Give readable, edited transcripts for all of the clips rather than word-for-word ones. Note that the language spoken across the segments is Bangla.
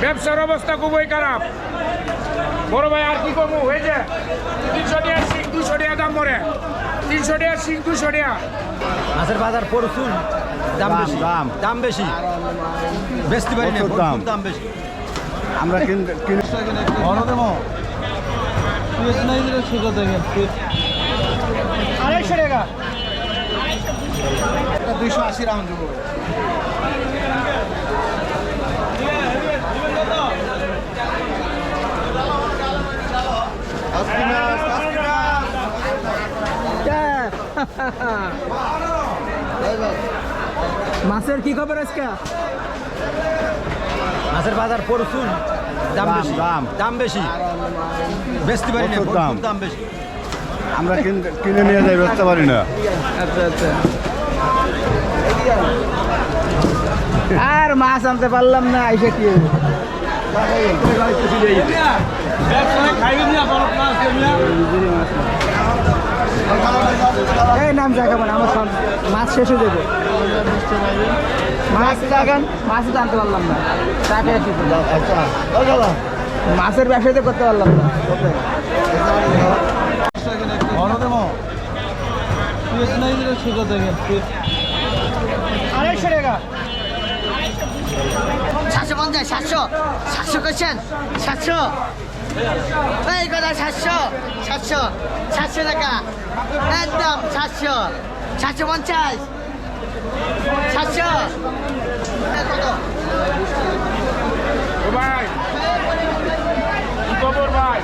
ব্যবসার অবস্থা খুবই খারাপ। বড় ভাই আর কি কমু হয়েছে? 300 টাকা শিং, 200 টাকা দাম মরে। 300 টাকা শিং, 200 টাকা। মাছের বাজার প্রচুর দাম বেশি, দাম বেশি, বেচতে পারি না, দাম বেশি। আমরা কিনে দেবো 250 টাকা 280 রাউন্ড দেবো। মাছের কি খবর আজকে? মাছের বাজার প্রচুর দাম বেশি, দাম বেশি, বেচতে পারি না, দাম বেশি। আমরা কিনে নিয়ে যাই, বেচতে পারি না। আচ্ছা আচ্ছা। আর মাছ আনতে পারলাম না, আইসা কি এই নাম জায়গা মানে আমার মাছ শেষ হয়ে যাবে। মাছ লাগান, মাছ তো আনতে পারলাম না, মাছের ব্যবসাতে করতে পারলাম না। আড়াইশো টাকা 750, 700, 700 করছেন 700, এই কথা 700, 700, 700 টাকা একদম 700, 750, 700 কত? ও ভাই কি খবর ভাই?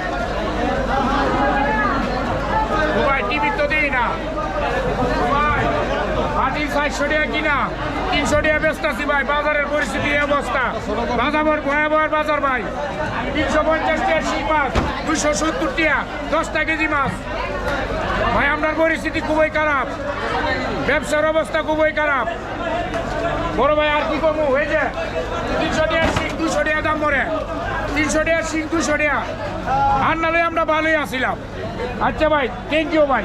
ও ভাই টিভি তো দিই না। ও ভাই হাতি 400 টাকা কিনা 300 টাকা বেচতেছি ভাই। বাজারের পরিস্থিতি এই অবস্থা, বাজার ভয়াবহ বাজার ভাই। 350 টাকা শিং মাছ, 270 টাকা 10টা কেজি মাছ ভাই। আপনার পরিস্থিতি খুবই খারাপ, ব্যবসার অবস্থা খুবই খারাপ। বড় ভাই আর কি কমু হয়েছে? 300 টাকা শিং, 200 টাকা দাম মরে। 300 টাকা শিং, 200 টাকা। আর নাহলে আমরা ভালোই আসিলাম। আচ্ছা ভাই, থ্যাংক ইউ ভাই।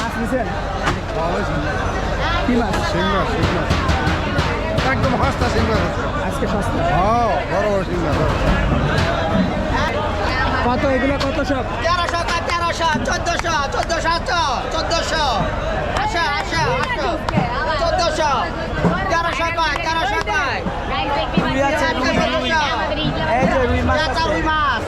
মাছ নিছেন? কি মাছ? একদম সস্তা সিঙ্গার আজকে সস্তা। বড় বড় সিঙ্গার। কত এগুলো কত সব? 1300, 1300, 1400, 1400, 1400, 800, 1400, 1300 কয়, 1300 কয়। এই যে রুই মাছ এটা আছে। রুই মাছ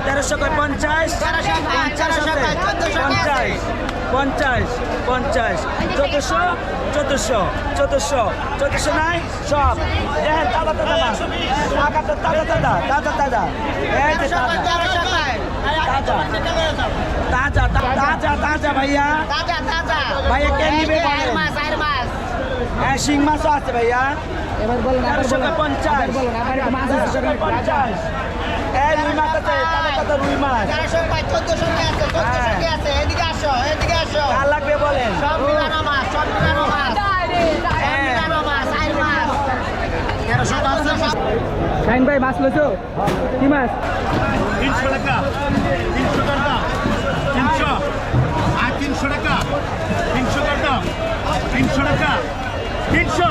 1300 কয় 50, 1300 কয়, 1300 কয়, 1400 50, 50, 1400, 1400, 1400, 1400 নাই সব। দেখেন তাজা তাজা মাছ, তাজা তাজা, এই যে 1300 কয়, তাজা তাজা তাজা তাজা ভাইয়া। তাজা তাজা ভাইয়া কে নিবে বলেন? আইর মাছ হ্যাঁ শিং মাছও আছে ভাইয়া। এবার বলেন 50, মাছ আছে 50। এই রুই মাছ আছে, তাজা তাজা রুই মাছ। 1300 কয়, 1400 কে আছে, 1400 কে আছে। এদিকে আসো, এদিকে আসো। কার লাগবে বলেন? সব মিলানো মাছ, সব মিলানো মাছ, সব মিলানো মাছ, আইর মাছ 1300। শাইন ভাই মাছ লইছো? কি মাছ? 300 টাকা, 300 টাকা, 300 আর 300 টাকা, 300 টাকা, 300 টাকা, 300